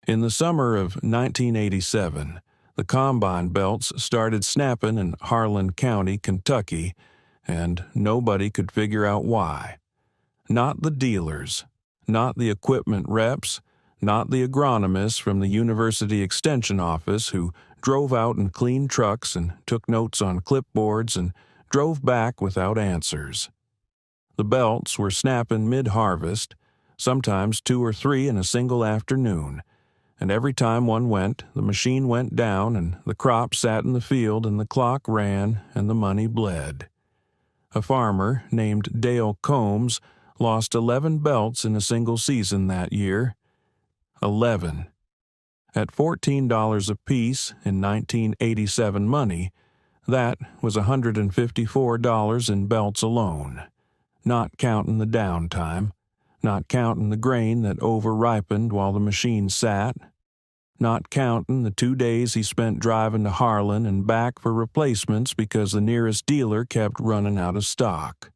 In the summer of 1987, the combine belts started snapping in Harlan County, Kentucky, and nobody could figure out why. Not the dealers, not the equipment reps, not the agronomists from the University Extension Office who drove out and cleaned trucks and took notes on clipboards and drove back without answers. The belts were snapping mid-harvest, sometimes 2 or 3 in a single afternoon, and every time one went, the machine went down and the crop sat in the field and the clock ran and the money bled. A farmer named Dale Combs lost 11 belts in a single season that year. 11. At $14 apiece in 1987 money, that was $154 in belts alone, not counting the downtime, not counting the grain that over-ripened while the machine sat, not counting the 2 days he spent driving to Harlan and back for replacements because the nearest dealer kept running out of stock.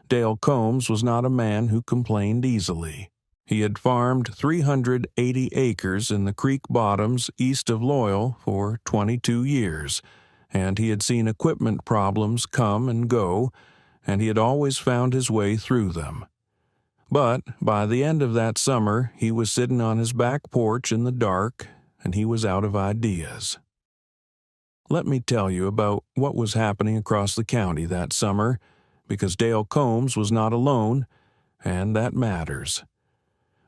Dale Combs was not a man who complained easily. He had farmed 380 acres in the creek bottoms east of Loyal for 22 years, and he had seen equipment problems come and go, and he had always found his way through them. But by the end of that summer, he was sitting on his back porch in the dark, and he was out of ideas. Let me tell you about what was happening across the county that summer, because Dale Combs was not alone, and that matters.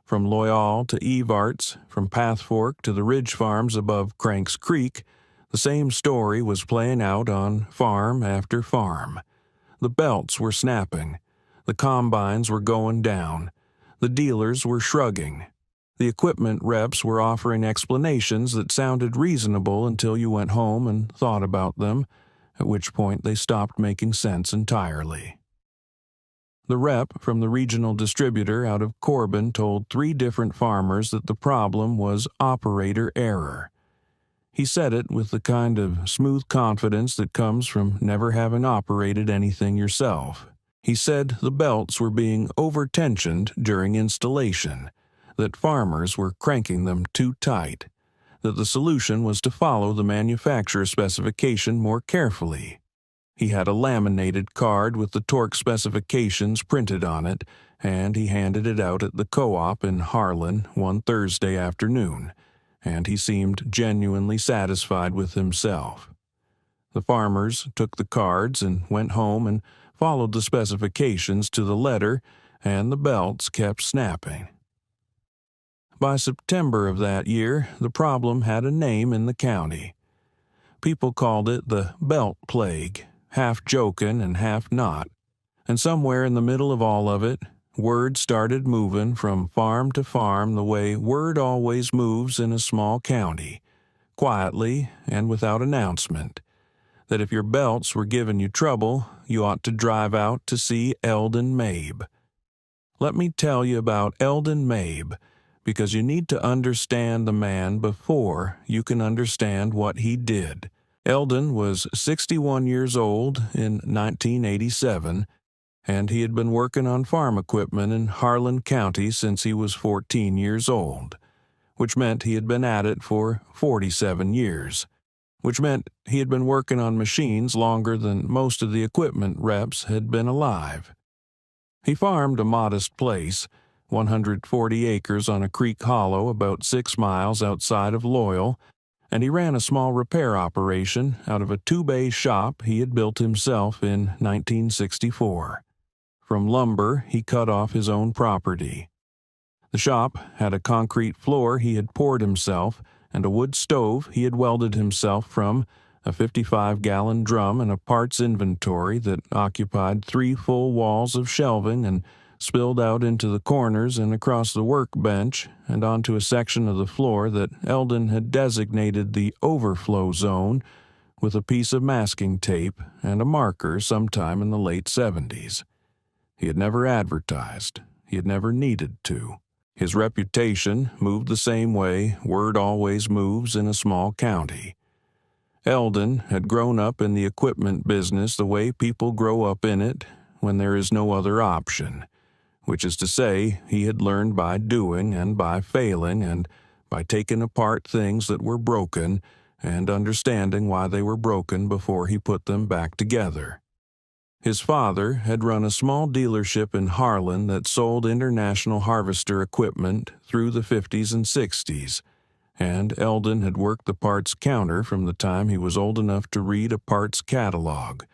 From Loyal to Evarts, from Path Fork to the ridge farms above Cranks Creek, the same story was playing out on farm after farm. The belts were snapping. The combines were going down. The dealers were shrugging. The equipment reps were offering explanations that sounded reasonable until you went home and thought about them, at which point they stopped making sense entirely. The rep from the regional distributor out of Corbin told 3 different farmers that the problem was operator error. He said it with the kind of smooth confidence that comes from never having operated anything yourself. He said the belts were being over-tensioned during installation, that farmers were cranking them too tight, that the solution was to follow the manufacturer specification more carefully. He had a laminated card with the torque specifications printed on it, and he handed it out at the co-op in Harlan one Thursday afternoon, and he seemed genuinely satisfied with himself. The farmers took the cards and went home and followed the specifications to the letter, and the belts kept snapping. By September of that year, the problem had a name in the county. People called it the belt plague, half joking and half not, and somewhere in the middle of all of it, word started moving from farm to farm the way word always moves in a small county, quietly and without announcement, that if your belts were giving you trouble, you ought to drive out to see Eldon Mabe. Let me tell you about Eldon Mabe, because you need to understand the man before you can understand what he did. Eldon was 61 years old in 1987, and he had been working on farm equipment in Harlan County since he was 14 years old, which meant he had been at it for 47 years, which meant he had been working on machines longer than most of the equipment reps had been alive. He farmed a modest place, 140 acres on a creek hollow about 6 miles outside of Loyal, and he ran a small repair operation out of a 2-bay shop he had built himself in 1964. From lumber, he cut off his own property. The shop had a concrete floor he had poured himself, and a wood stove he had welded himself from, a 55-gallon drum and a parts inventory that occupied 3 full walls of shelving and spilled out into the corners and across the workbench and onto a section of the floor that Eldon had designated the overflow zone with a piece of masking tape and a marker sometime in the late 70s. He had never advertised. He had never needed to. His reputation moved the same way word always moves in a small county. Eldon had grown up in the equipment business the way people grow up in it when there is no other option, which is to say, he had learned by doing and by failing and by taking apart things that were broken and understanding why they were broken before he put them back together. His father had run a small dealership in Harlan that sold international harvester equipment through the 50s and 60s, and Eldon had worked the parts counter from the time he was old enough to read a parts catalog,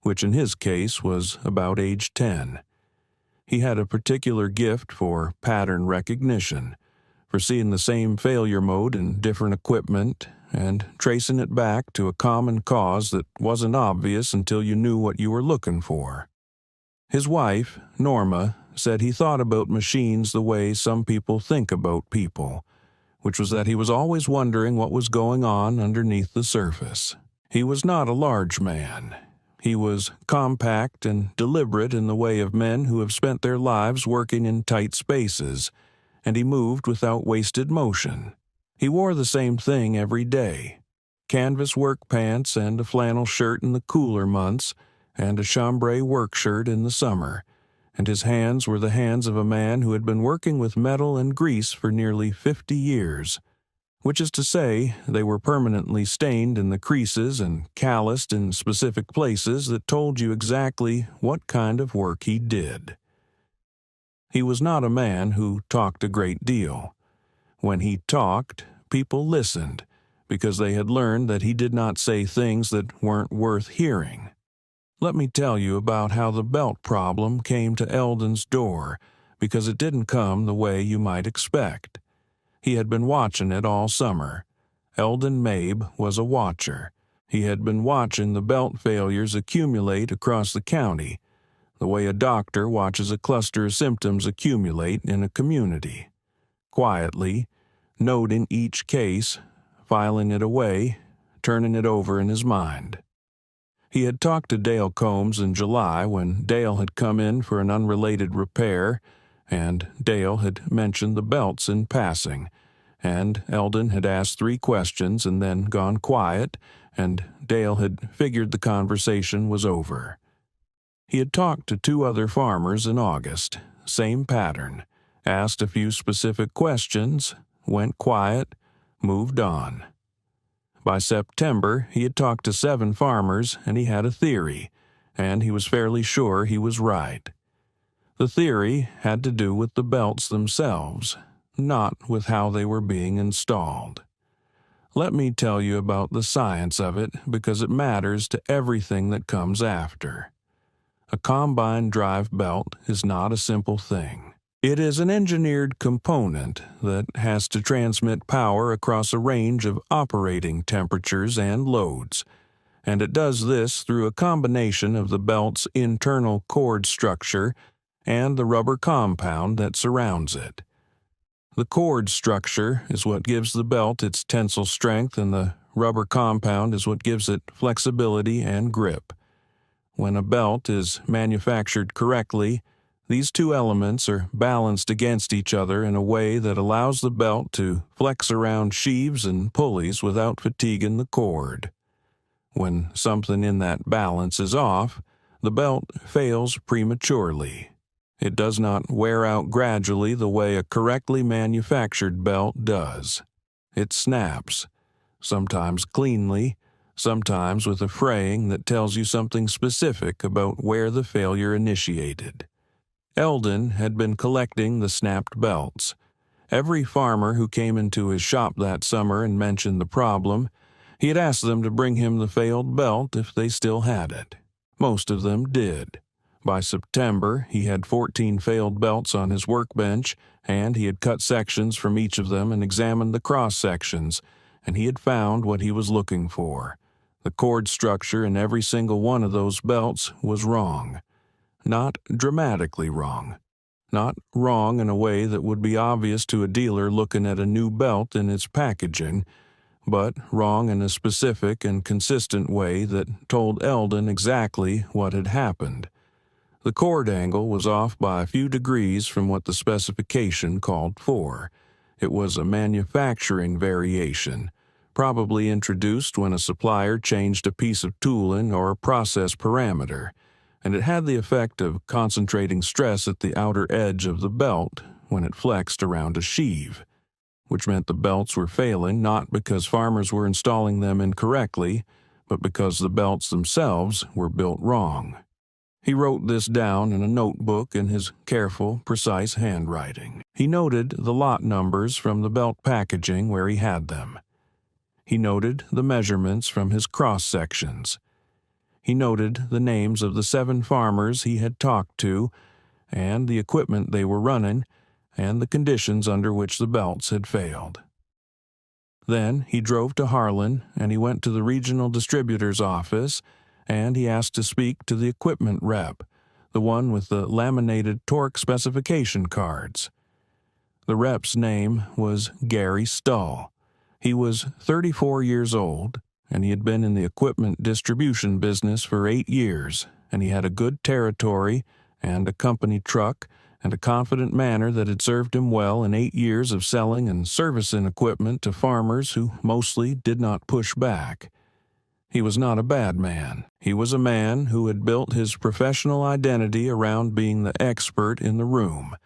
which in his case was about age 10. He had a particular gift for pattern recognition, for seeing the same failure mode in different equipment and tracing it back to a common cause that wasn't obvious until you knew what you were looking for. His wife, Norma, said he thought about machines the way some people think about people, which was that he was always wondering what was going on underneath the surface. He was not a large man. He was compact and deliberate in the way of men who have spent their lives working in tight spaces, and he moved without wasted motion. He wore the same thing every day: canvas work pants and a flannel shirt in the cooler months, and a chambray work shirt in the summer, and his hands were the hands of a man who had been working with metal and grease for nearly 50 years, which is to say, they were permanently stained in the creases and calloused in specific places that told you exactly what kind of work he did. He was not a man who talked a great deal. When he talked, people listened, because they had learned that he did not say things that weren't worth hearing. Let me tell you about how the belt problem came to Eldon's door, because it didn't come the way you might expect. He had been watching it all summer. Eldon Mabe was a watcher. He had been watching the belt failures accumulate across the county, the way a doctor watches a cluster of symptoms accumulate in a community. Quietly, noting each case, filing it away, turning it over in his mind. He had talked to Dale Combs in July when Dale had come in for an unrelated repair, and Dale had mentioned the belts in passing, and Eldon had asked 3 questions and then gone quiet, and Dale had figured the conversation was over. He had talked to 2 other farmers in August, same pattern, asked a few specific questions, went quiet, moved on. By September, he had talked to 7 farmers, and he had a theory, and he was fairly sure he was right. The theory had to do with the belts themselves, not with how they were being installed. Let me tell you about the science of it, because it matters to everything that comes after. A combine drive belt is not a simple thing. It is an engineered component that has to transmit power across a range of operating temperatures and loads, and it does this through a combination of the belt's internal cord structure and the rubber compound that surrounds it. The cord structure is what gives the belt its tensile strength, and the rubber compound is what gives it flexibility and grip. When a belt is manufactured correctly, these 2 elements are balanced against each other in a way that allows the belt to flex around sheaves and pulleys without fatiguing the cord. When something in that balance is off, the belt fails prematurely. It does not wear out gradually the way a correctly manufactured belt does. It snaps, sometimes cleanly, sometimes with a fraying that tells you something specific about where the failure initiated. Eldon had been collecting the snapped belts. Every farmer who came into his shop that summer and mentioned the problem, he had asked them to bring him the failed belt if they still had it. Most of them did. By September, he had 14 failed belts on his workbench, and he had cut sections from each of them and examined the cross-sections, and he had found what he was looking for. The cord structure in every single one of those belts was wrong. Not dramatically wrong. Not wrong in a way that would be obvious to a dealer looking at a new belt in its packaging, but wrong in a specific and consistent way that told Eldon exactly what had happened. The cord angle was off by a few degrees from what the specification called for. It was a manufacturing variation, probably introduced when a supplier changed a piece of tooling or a process parameter, and it had the effect of concentrating stress at the outer edge of the belt when it flexed around a sheave. which meant the belts were failing not because farmers were installing them incorrectly, but because the belts themselves were built wrong. He wrote this down in a notebook in his careful, precise handwriting. He noted the lot numbers from the belt packaging where he had them. He noted the measurements from his cross-sections. He noted the names of the 7 farmers he had talked to, and the equipment they were running, and the conditions under which the belts had failed. Then he drove to Harlan, and he went to the regional distributor's office, and he asked to speak to the equipment rep, the one with the laminated torque specification cards. The rep's name was Gary Stull. He was 34 years old, and he had been in the equipment distribution business for 8 years, and he had a good territory and a company truck and a confident manner that had served him well in 8 years of selling and servicing equipment to farmers who mostly did not push back. He was not a bad man. He was a man who had built his professional identity around being the expert in the room,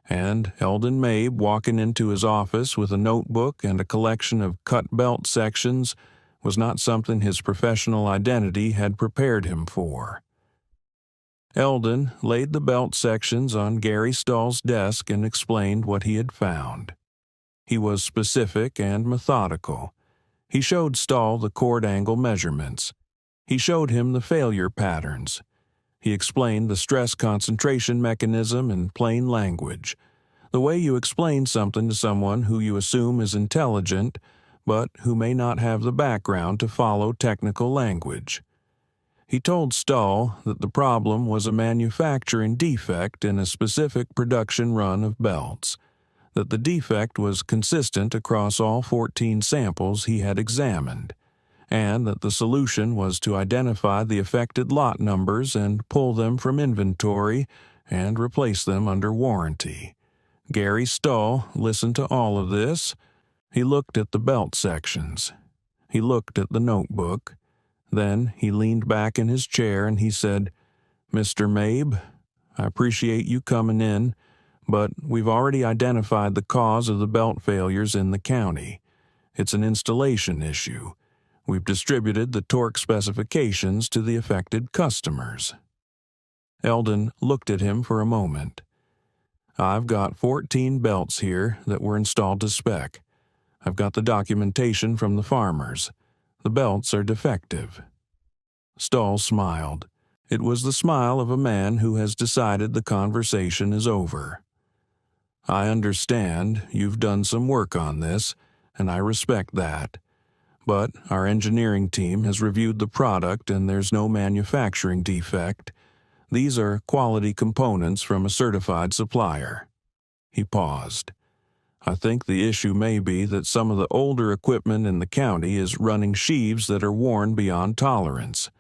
and Eldon Mabe walking into his office with a notebook and a collection of cut belt sections was not something his professional identity had prepared him for. Eldon laid the belt sections on Gary Stull's desk and explained what he had found. He was specific and methodical. He showed Stull the cord angle measurements. He showed him the failure patterns. He explained the stress concentration mechanism in plain language, the way you explain something to someone who you assume is intelligent, but who may not have the background to follow technical language. He told Stull that the problem was a manufacturing defect in a specific production run of belts, that the defect was consistent across all 14 samples he had examined, and that the solution was to identify the affected lot numbers and pull them from inventory and replace them under warranty. Gary Stull listened to all of this. He looked at the belt sections. He looked at the notebook. Then he leaned back in his chair and he said, "Mr. Mabe, I appreciate you coming in, but we've already identified the cause of the belt failures in the county. It's an installation issue. We've distributed the torque specifications to the affected customers." Eldon looked at him for a moment. "I've got 14 belts here that were installed to spec. I've got the documentation from the farmers. The belts are defective." Stull smiled. It was the smile of a man who has decided the conversation is over. "I understand you've done some work on this, and I respect that. But our engineering team has reviewed the product and there's no manufacturing defect. These are quality components from a certified supplier." He paused. "I think the issue may be that some of the older equipment in the county is running sheaves that are worn beyond tolerance.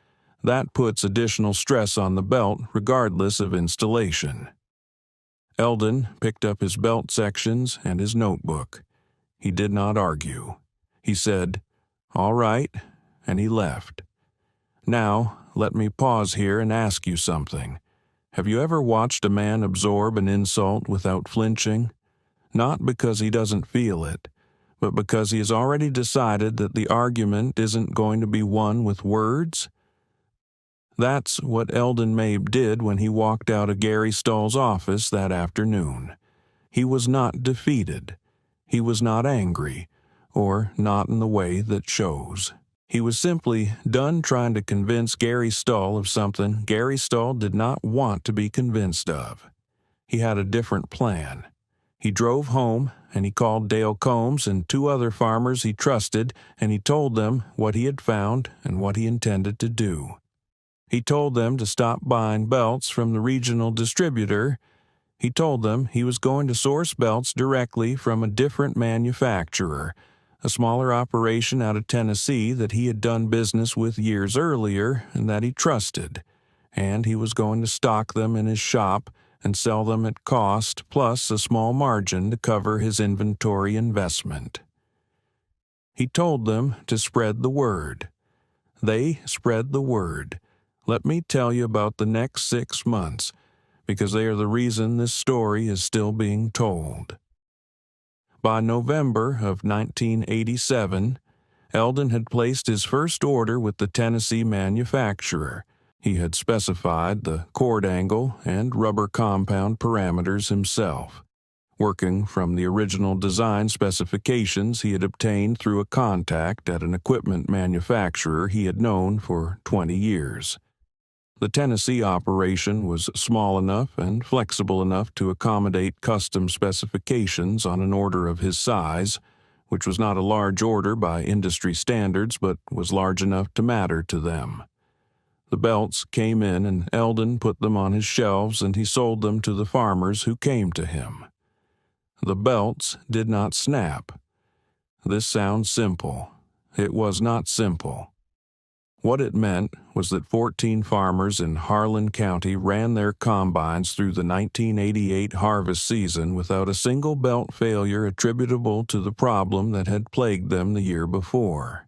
That puts additional stress on the belt regardless of installation." Eldon picked up his belt sections and his notebook. He did not argue. He said, "All right," and he left. "Now, let me pause here and ask you something. Have you ever watched a man absorb an insult without flinching? Not because he doesn't feel it, but because he has already decided that the argument isn't going to be won with words? That's what Eldon Mabe did when he walked out of Gary Stull's office that afternoon. He was not defeated. He was not angry, or not in the way that shows. He was simply done trying to convince Gary Stull of something Gary Stull did not want to be convinced of. He had a different plan. He drove home, and he called Dale Combs and 2 other farmers he trusted, and he told them what he had found and what he intended to do. He told them to stop buying belts from the regional distributor. He told them he was going to source belts directly from a different manufacturer, a smaller operation out of Tennessee that he had done business with years earlier and that he trusted, and he was going to stock them in his shop and sell them at cost plus a small margin to cover his inventory investment. He told them to spread the word. They spread the word. Let me tell you about the next 6 months, because they are the reason this story is still being told. By November of 1987, Eldon had placed his first order with the Tennessee manufacturer. He had specified the cord angle and rubber compound parameters himself, working from the original design specifications he had obtained through a contact at an equipment manufacturer he had known for 20 years. The Tennessee operation was small enough and flexible enough to accommodate custom specifications on an order of his size, which was not a large order by industry standards, but was large enough to matter to them. The belts came in, and Eldon put them on his shelves, and he sold them to the farmers who came to him. The belts did not snap. This sounds simple. It was not simple. What it meant was that 14 farmers in Harlan County ran their combines through the 1988 harvest season without a single belt failure attributable to the problem that had plagued them the year before.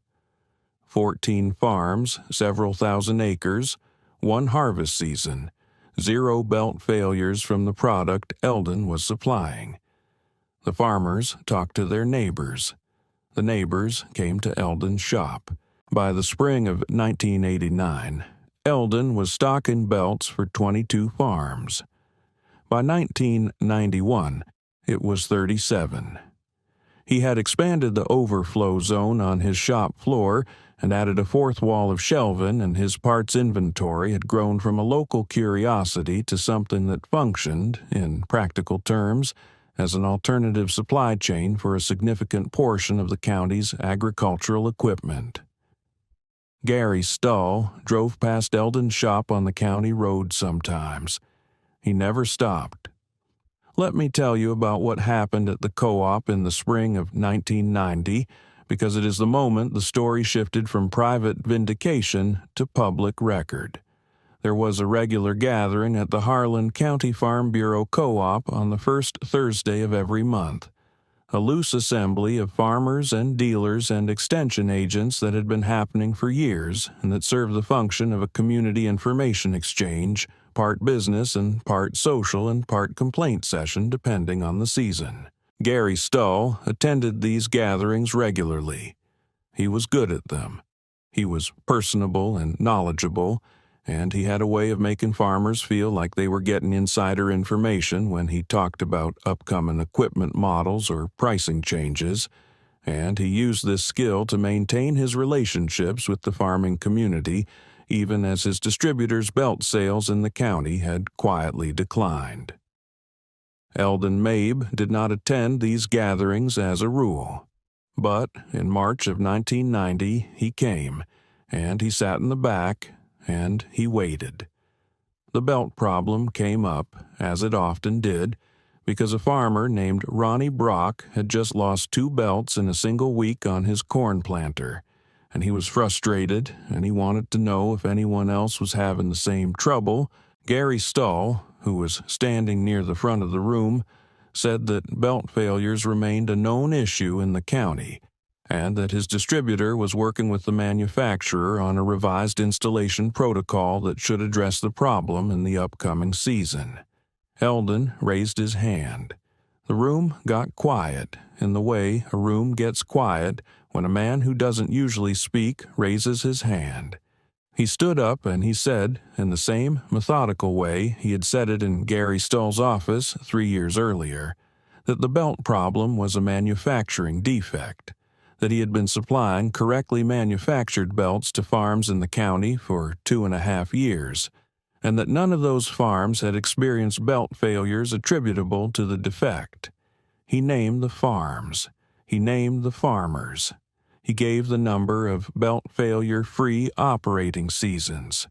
14 farms, several thousand acres, one harvest season, 0 belt failures from the product Eldon was supplying. The farmers talked to their neighbors. The neighbors came to Eldon's shop. By the spring of 1989, Eldon was stocking belts for 22 farms. By 1991, it was 37. He had expanded the overflow zone on his shop floor and added a fourth wall of shelving, and his parts inventory had grown from a local curiosity to something that functioned, in practical terms, as an alternative supply chain for a significant portion of the county's agricultural equipment. Gary Stull drove past Eldon's shop on the county road sometimes. He never stopped. Let me tell you about what happened at the co-op in the spring of 1990, because it is the moment the story shifted from private vindication to public record. There was a regular gathering at the Harlan County Farm Bureau Co-op on the first Thursday of every month. A loose assembly of farmers and dealers and extension agents that had been happening for years and that served the function of a community information exchange, part business and part social and part complaint session depending on the season. Gary Stull attended these gatherings regularly. He was good at them. He was personable and knowledgeable, and he had a way of making farmers feel like they were getting insider information when he talked about upcoming equipment models or pricing changes, and he used this skill to maintain his relationships with the farming community, even as his distributor's belt sales in the county had quietly declined. Eldon Mabe did not attend these gatherings as a rule, but in March of 1990 he came, and he sat in the back, and he waited. The belt problem came up, as it often did, because a farmer named Ronnie Brock had just lost 2 belts in a single week on his corn planter, and he was frustrated, and he wanted to know if anyone else was having the same trouble. Gary Stull, who was standing near the front of the room, said that belt failures remained a known issue in the county, and that his distributor was working with the manufacturer on a revised installation protocol that should address the problem in the upcoming season. Eldon raised his hand. The room got quiet, in the way a room gets quiet when a man who doesn't usually speak raises his hand. He stood up and he said, in the same methodical way he had said it in Gary Stull's office 3 years earlier, that the belt problem was a manufacturing defect, that he had been supplying correctly manufactured belts to farms in the county for 2.5 years, and that none of those farms had experienced belt failures attributable to the defect. He named the farms. He named the farmers. He gave the number of belt failure-free operating seasons.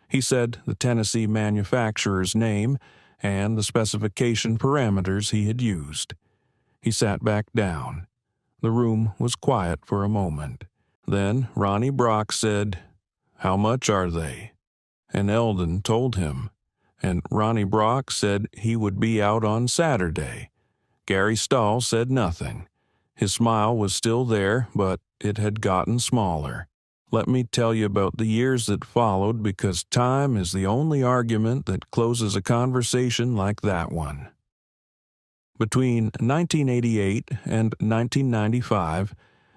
He said the Tennessee manufacturer's name and the specification parameters he had used. He sat back down. The room was quiet for a moment. Then Ronnie Brock said, "How much are they?" And Eldon told him. And Ronnie Brock said he would be out on Saturday. Gary Stull said nothing. His smile was still there, but it had gotten smaller. Let me tell you about the years that followed, because time is the only argument that closes a conversation like that one. Between 1988 and 1995,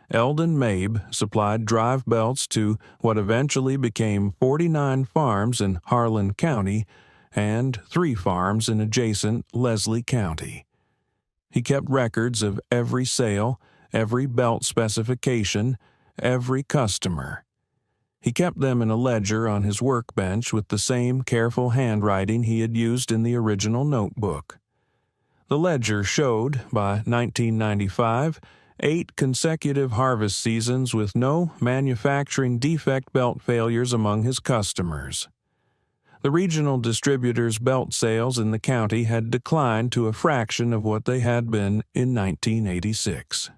Eldon Mabe supplied drive belts to what eventually became 49 farms in Harlan County and 3 farms in adjacent Leslie County. He kept records of every sale, every belt specification, every customer. He kept them in a ledger on his workbench with the same careful handwriting he had used in the original notebook. The ledger showed, by 1995, 8 consecutive harvest seasons with no manufacturing defect belt failures among his customers. The regional distributor's belt sales in the county had declined to a fraction of what they had been in 1986.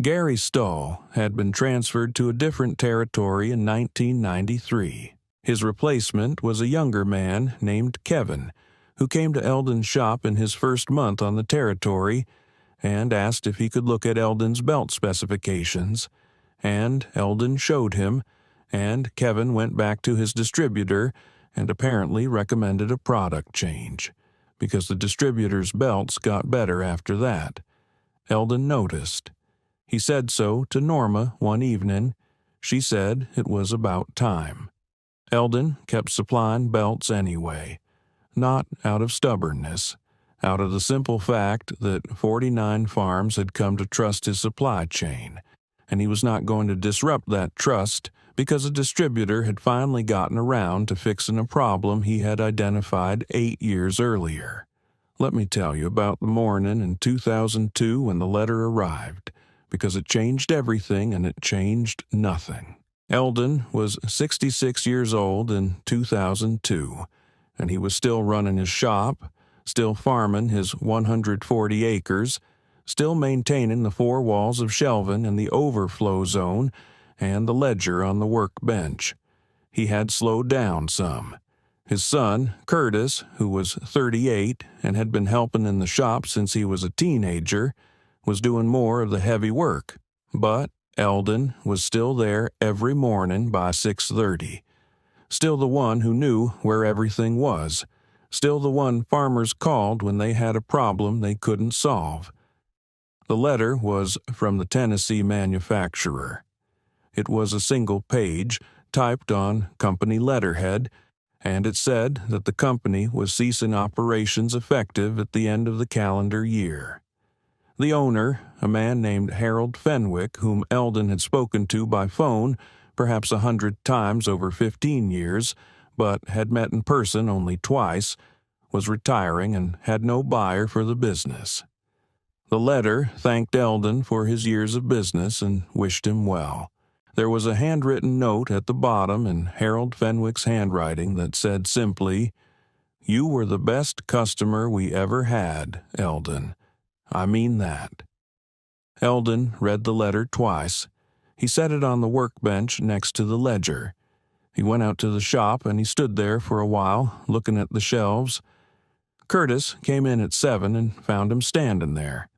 Gary Stull had been transferred to a different territory in 1993. His replacement was a younger man named Kevin, who came to Eldon's shop in his first month on the territory and asked if he could look at Eldon's belt specifications, and Eldon showed him, and Kevin went back to his distributor and apparently recommended a product change, because the distributor's belts got better after that. Eldon noticed. He said so to Norma one evening. She said it was about time. Eldon kept supplying belts anyway. Not out of stubbornness, out of the simple fact that 49 farms had come to trust his supply chain, and he was not going to disrupt that trust because a distributor had finally gotten around to fixing a problem he had identified 8 years earlier. Let me tell you about the morning in 2002 when the letter arrived, because it changed everything and it changed nothing. Eldon was 66 years old in 2002. And he was still running his shop, still farming his 140 acres, still maintaining the 4 walls of shelving and the overflow zone and the ledger on the workbench. He had slowed down some. His son, Curtis, who was 38 and had been helping in the shop since he was a teenager, was doing more of the heavy work. But Eldon was still there every morning by 6:30. Still the one who knew where everything was, still the one farmers called when they had a problem they couldn't solve. The letter was from the Tennessee manufacturer. It was a single page, typed on company letterhead, and it said that the company was ceasing operations effective at the end of the calendar year. The owner, a man named Harold Fenwick, whom Eldon had spoken to by phone perhaps 100 times over 15 years, but had met in person only twice, was retiring and had no buyer for the business. The letter thanked Eldon for his years of business and wished him well. There was a handwritten note at the bottom in Harold Fenwick's handwriting that said simply, "You were the best customer we ever had, Eldon. I mean that." Eldon read the letter twice. He set it on the workbench next to the ledger. He went out to the shop and he stood there for a while, looking at the shelves. Curtis came in at 7 and found him standing there.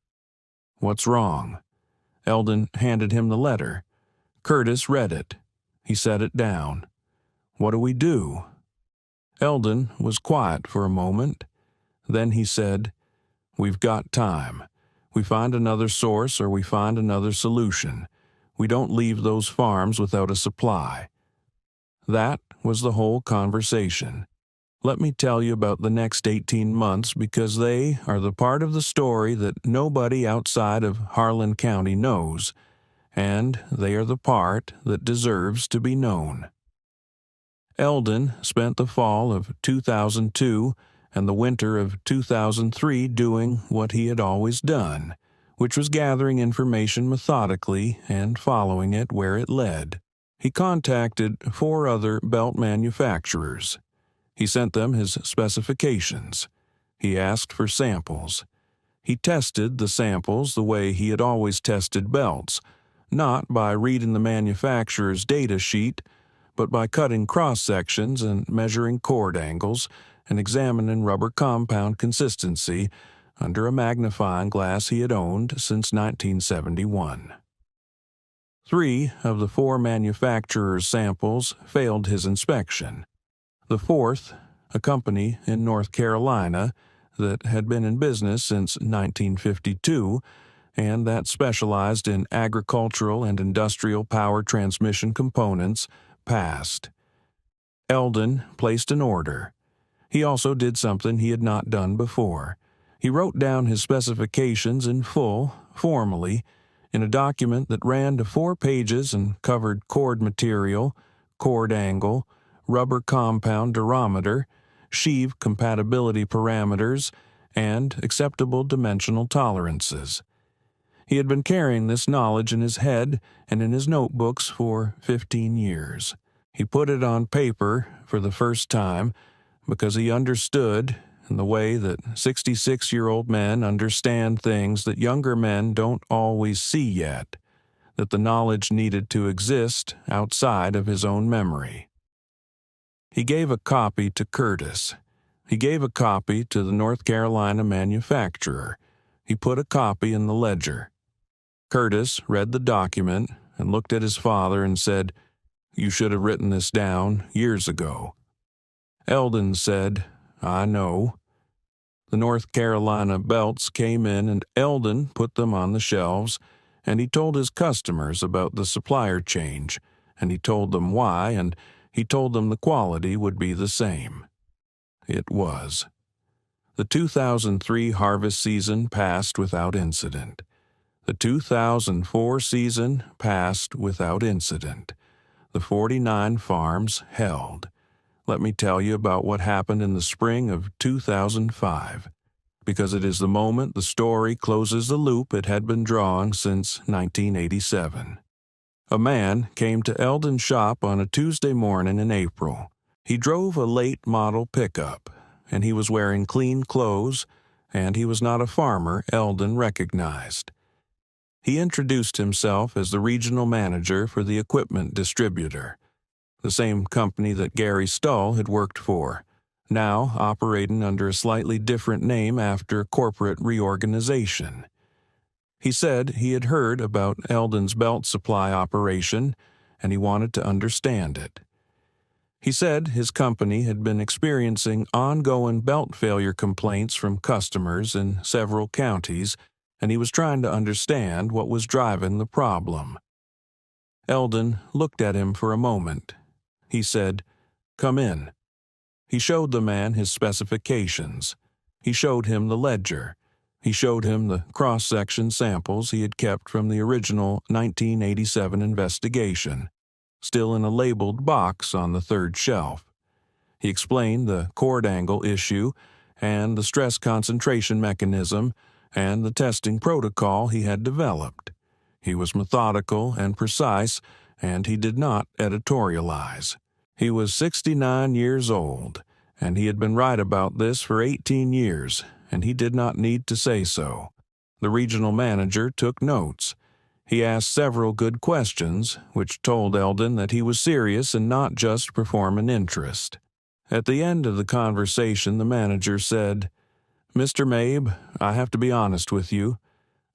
"What's wrong?" Eldon handed him the letter. Curtis read it. He set it down. "What do we do?" Eldon was quiet for a moment. Then he said, "We've got time. We find another source or we find another solution. We don't leave those farms without a supply." That was the whole conversation. Let me tell you about the next 18 months because they are the part of the story that nobody outside of Harlan County knows, and they are the part that deserves to be known. Eldon spent the fall of 2002 and the winter of 2003 doing what he had always done, which was gathering information methodically and following it where it led. He contacted 4 other belt manufacturers. He sent them his specifications. He asked for samples. He tested the samples the way he had always tested belts, not by reading the manufacturer's data sheet, but by cutting cross-sections and measuring chord angles and examining rubber compound consistency under a magnifying glass he had owned since 1971. 3 of the 4 manufacturers' samples failed his inspection. The 4th, a company in North Carolina, that had been in business since 1952 and that specialized in agricultural and industrial power transmission components, passed. Eldon placed an order. He also did something he had not done before. He wrote down his specifications in full, formally, in a document that ran to 4 pages and covered cord material, cord angle, rubber compound durometer, sheave compatibility parameters, and acceptable dimensional tolerances. He had been carrying this knowledge in his head and in his notebooks for 15 years. He put it on paper for the first time because he understood, in the way that 66-year-old men understand things that younger men don't always see yet, that the knowledge needed to exist outside of his own memory. He gave a copy to Curtis. He gave a copy to the North Carolina manufacturer. He put a copy in the ledger. Curtis read the document and looked at his father and said, "You should have written this down years ago." Eldon said, "I know." The North Carolina belts came in and Eldon put them on the shelves, and he told his customers about the supplier change, and he told them why, and he told them the quality would be the same. It was. The 2003 harvest season passed without incident. The 2004 season passed without incident. The 49 farms held. Let me tell you about what happened in the spring of 2005, because it is the moment the story closes the loop it had been drawing since 1987. A man came to Eldon's shop on a Tuesday morning in April. He drove a late model pickup, and he was wearing clean clothes, and he was not a farmer Eldon recognized. He introduced himself as the regional manager for the equipment distributor, the same company that Gary Stull had worked for, now operating under a slightly different name after corporate reorganization. He said he had heard about Eldon's belt supply operation, and he wanted to understand it. He said his company had been experiencing ongoing belt failure complaints from customers in several counties, and he was trying to understand what was driving the problem. Eldon looked at him for a moment. He said, "Come in." He showed the man his specifications. He showed him the ledger. He showed him the cross-section samples he had kept from the original 1987 investigation, still in a labeled box on the 3rd shelf. He explained the cord angle issue and the stress concentration mechanism and the testing protocol he had developed. He was methodical and precise, and he did not editorialize. He was 69 years old, and he had been right about this for 18 years, and he did not need to say so. The regional manager took notes. He asked several good questions, which told Eldon that he was serious and not just performing interest. At the end of the conversation, the manager said, "Mr. Mabe, I have to be honest with you.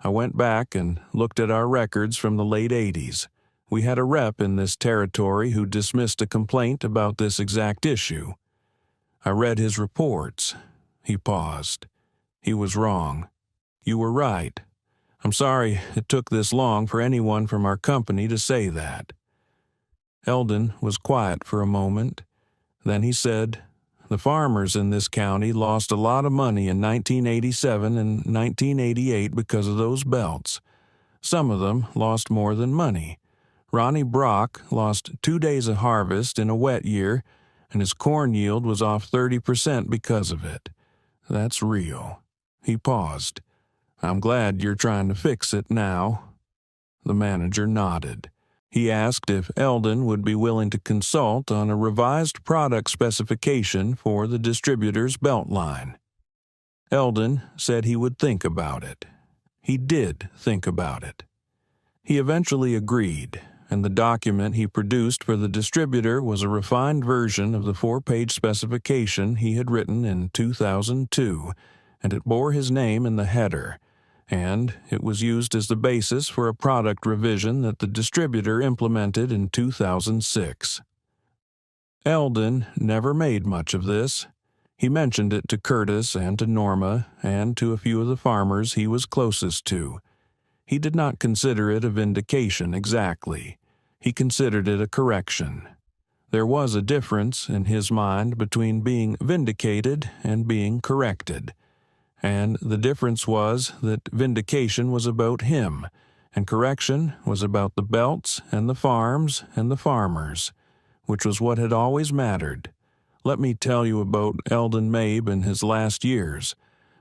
I went back and looked at our records from the late 80s. We had a rep in this territory who dismissed a complaint about this exact issue. I read his reports." He paused. "He was wrong. You were right. I'm sorry it took this long for anyone from our company to say that." Eldon was quiet for a moment. Then he said, "The farmers in this county lost a lot of money in 1987 and 1988 because of those belts. Some of them lost more than money. Ronnie Brock lost 2 days of harvest in a wet year, and his corn yield was off 30% because of it. That's real." He paused. "I'm glad you're trying to fix it now." The manager nodded. He asked if Eldon would be willing to consult on a revised product specification for the distributor's belt line. Eldon said he would think about it. He did think about it. He eventually agreed, and the document he produced for the distributor was a refined version of the 4-page specification he had written in 2002, and it bore his name in the header, and it was used as the basis for a product revision that the distributor implemented in 2006. Eldon never made much of this. He mentioned it to Curtis and to Norma and to a few of the farmers he was closest to. He did not consider it a vindication exactly. He considered it a correction. There was a difference in his mind between being vindicated and being corrected. And the difference was that vindication was about him, and correction was about the belts and the farms and the farmers, which was what had always mattered. Let me tell you about Eldon Mabe in his last years,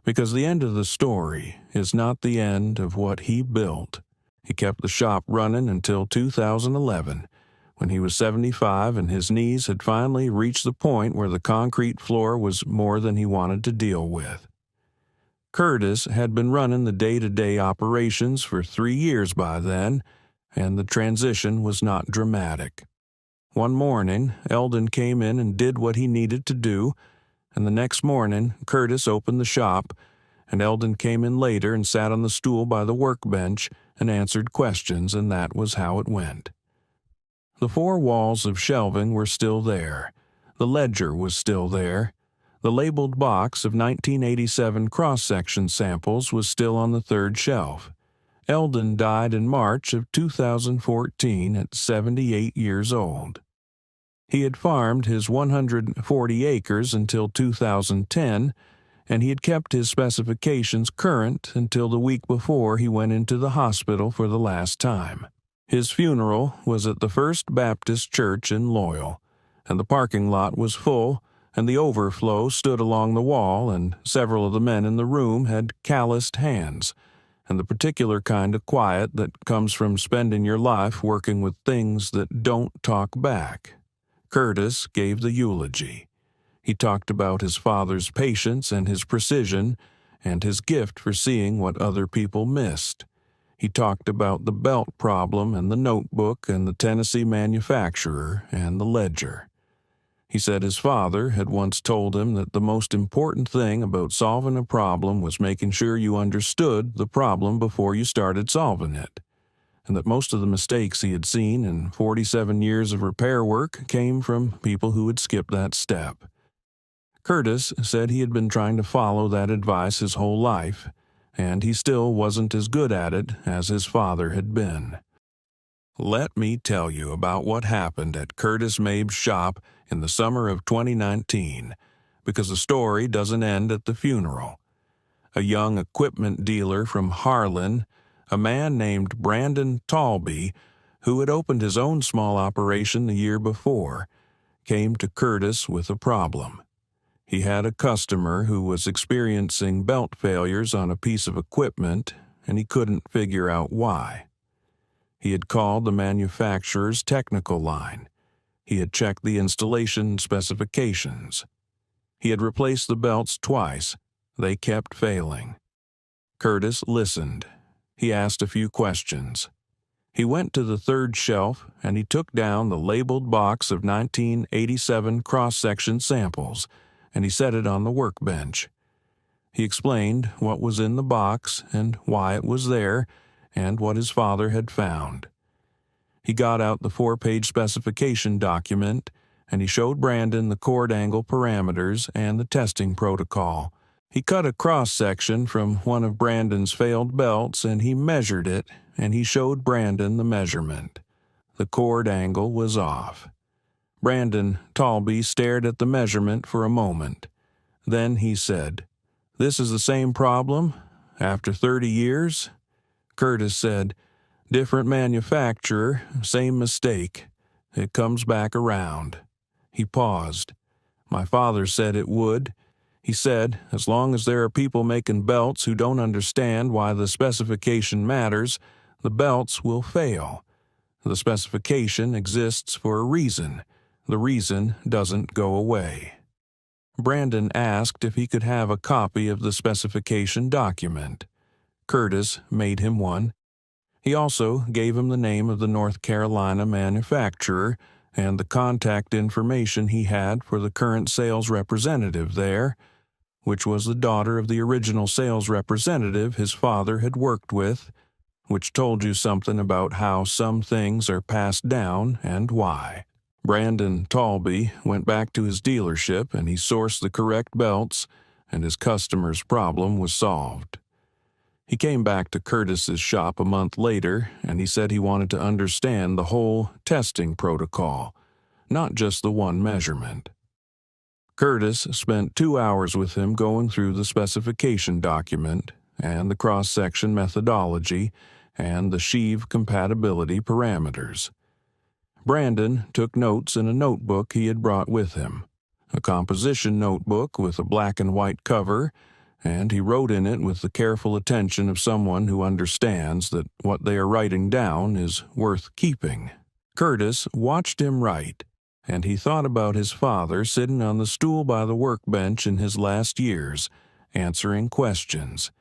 because the end of the story is not the end of what he built. He kept the shop running until 2011, when he was 75 and his knees had finally reached the point where the concrete floor was more than he wanted to deal with. Curtis had been running the day-to-day operations for 3 years by then, and the transition was not dramatic. One morning, Eldon came in and did what he needed to do, and the next morning, Curtis opened the shop, and Eldon came in later and sat on the stool by the workbench and answered questions, and that was how it went. The 4 walls of shelving were still there. The ledger was still there. The labeled box of 1987 cross-section samples was still on the 3rd shelf. Eldon died in March of 2014 at 78 years old. He had farmed his 140 acres until 2010, and he had kept his specifications current until the week before he went into the hospital for the last time. His funeral was at the First Baptist Church in Loyal, and the parking lot was full, and the overflow stood along the wall, and several of the men in the room had calloused hands, and the particular kind of quiet that comes from spending your life working with things that don't talk back. Curtis gave the eulogy. He talked about his father's patience and his precision, and his gift for seeing what other people missed. He talked about the belt problem and the notebook and the Tennessee manufacturer and the ledger. He said his father had once told him that the most important thing about solving a problem was making sure you understood the problem before you started solving it, and that most of the mistakes he had seen in 47 years of repair work came from people who had skipped that step. Curtis said he had been trying to follow that advice his whole life, and he still wasn't as good at it as his father had been. Let me tell you about what happened at Curtis Mabe's shop in the summer of 2019, because the story doesn't end at the funeral. A young equipment dealer from Harlan, a man named Brandon Talby, who had opened his own small operation the year before, came to Curtis with a problem. He had a customer who was experiencing belt failures on a piece of equipment, and he couldn't figure out why. He had called the manufacturer's technical line. He had checked the installation specifications. He had replaced the belts twice. They kept failing. Curtis listened. He asked a few questions. He went to the 3rd shelf and he took down the labeled box of 1987 cross-section samples, and he set it on the workbench. He explained what was in the box and why it was there and what his father had found. He got out the 4-page specification document, and he showed Brandon the chord angle parameters and the testing protocol. He cut a cross-section from one of Brandon's failed belts, and he measured it, and he showed Brandon the measurement. The chord angle was off. Brandon Talby stared at the measurement for a moment. Then he said, "This is the same problem? After 30 years?" Curtis said, "Different manufacturer, same mistake. It comes back around." He paused. "My father said it would. He said, as long as there are people making belts who don't understand why the specification matters, the belts will fail. The specification exists for a reason. The reason doesn't go away." Brandon asked if he could have a copy of the specification document. Curtis made him one. He also gave him the name of the North Carolina manufacturer and the contact information he had for the current sales representative there, which was the daughter of the original sales representative his father had worked with, which told you something about how some things are passed down and why. Brandon Talby went back to his dealership and he sourced the correct belts, and his customer's problem was solved. He came back to Curtis's shop a month later and he said he wanted to understand the whole testing protocol, not just the one measurement. Curtis spent 2 hours with him going through the specification document and the cross-section methodology and the sheave compatibility parameters. Brandon took notes in a notebook he had brought with him, a composition notebook with a black and white cover, and he wrote in it with the careful attention of someone who understands that what they are writing down is worth keeping. Curtis watched him write, and he thought about his father sitting on the stool by the workbench in his last years, answering questions.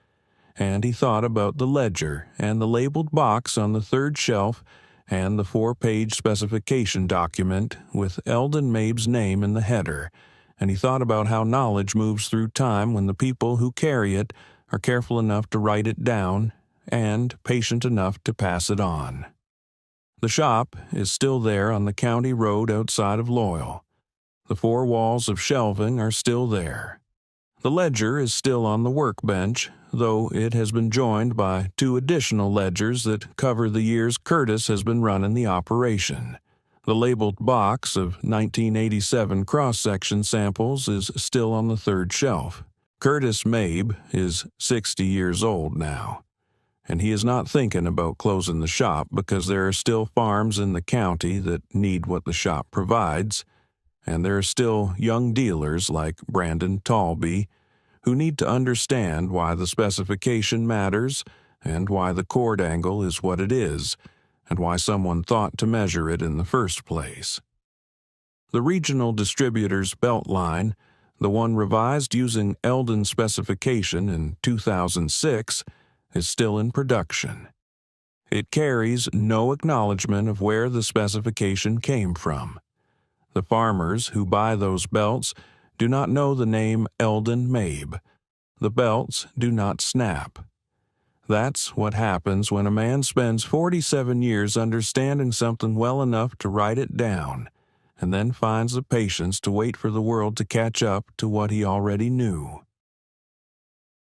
And he thought about the ledger and the labeled box on the third shelf and the 4-page specification document with Eldon Mabe's name in the header, and he thought about how knowledge moves through time when the people who carry it are careful enough to write it down and patient enough to pass it on. The shop is still there on the county road outside of Loyal. The 4 walls of shelving are still there. The ledger is still on the workbench, though it has been joined by 2 additional ledgers that cover the years Curtis has been running the operation. The labeled box of 1987 cross-section samples is still on the 3rd shelf. Curtis Mabe is 60 years old now, and he is not thinking about closing the shop because there are still farms in the county that need what the shop provides, and there are still young dealers like Brandon Talby who need to understand why the specification matters and why the cord angle is what it is and why someone thought to measure it in the first place. The regional distributor's belt line, the one revised using Eldon's specification in 2006, is still in production. It carries no acknowledgement of where the specification came from. The farmers who buy those belts do not know the name Eldon Mabe. The belts do not snap. That's what happens when a man spends 47 years understanding something well enough to write it down, and then finds the patience to wait for the world to catch up to what he already knew.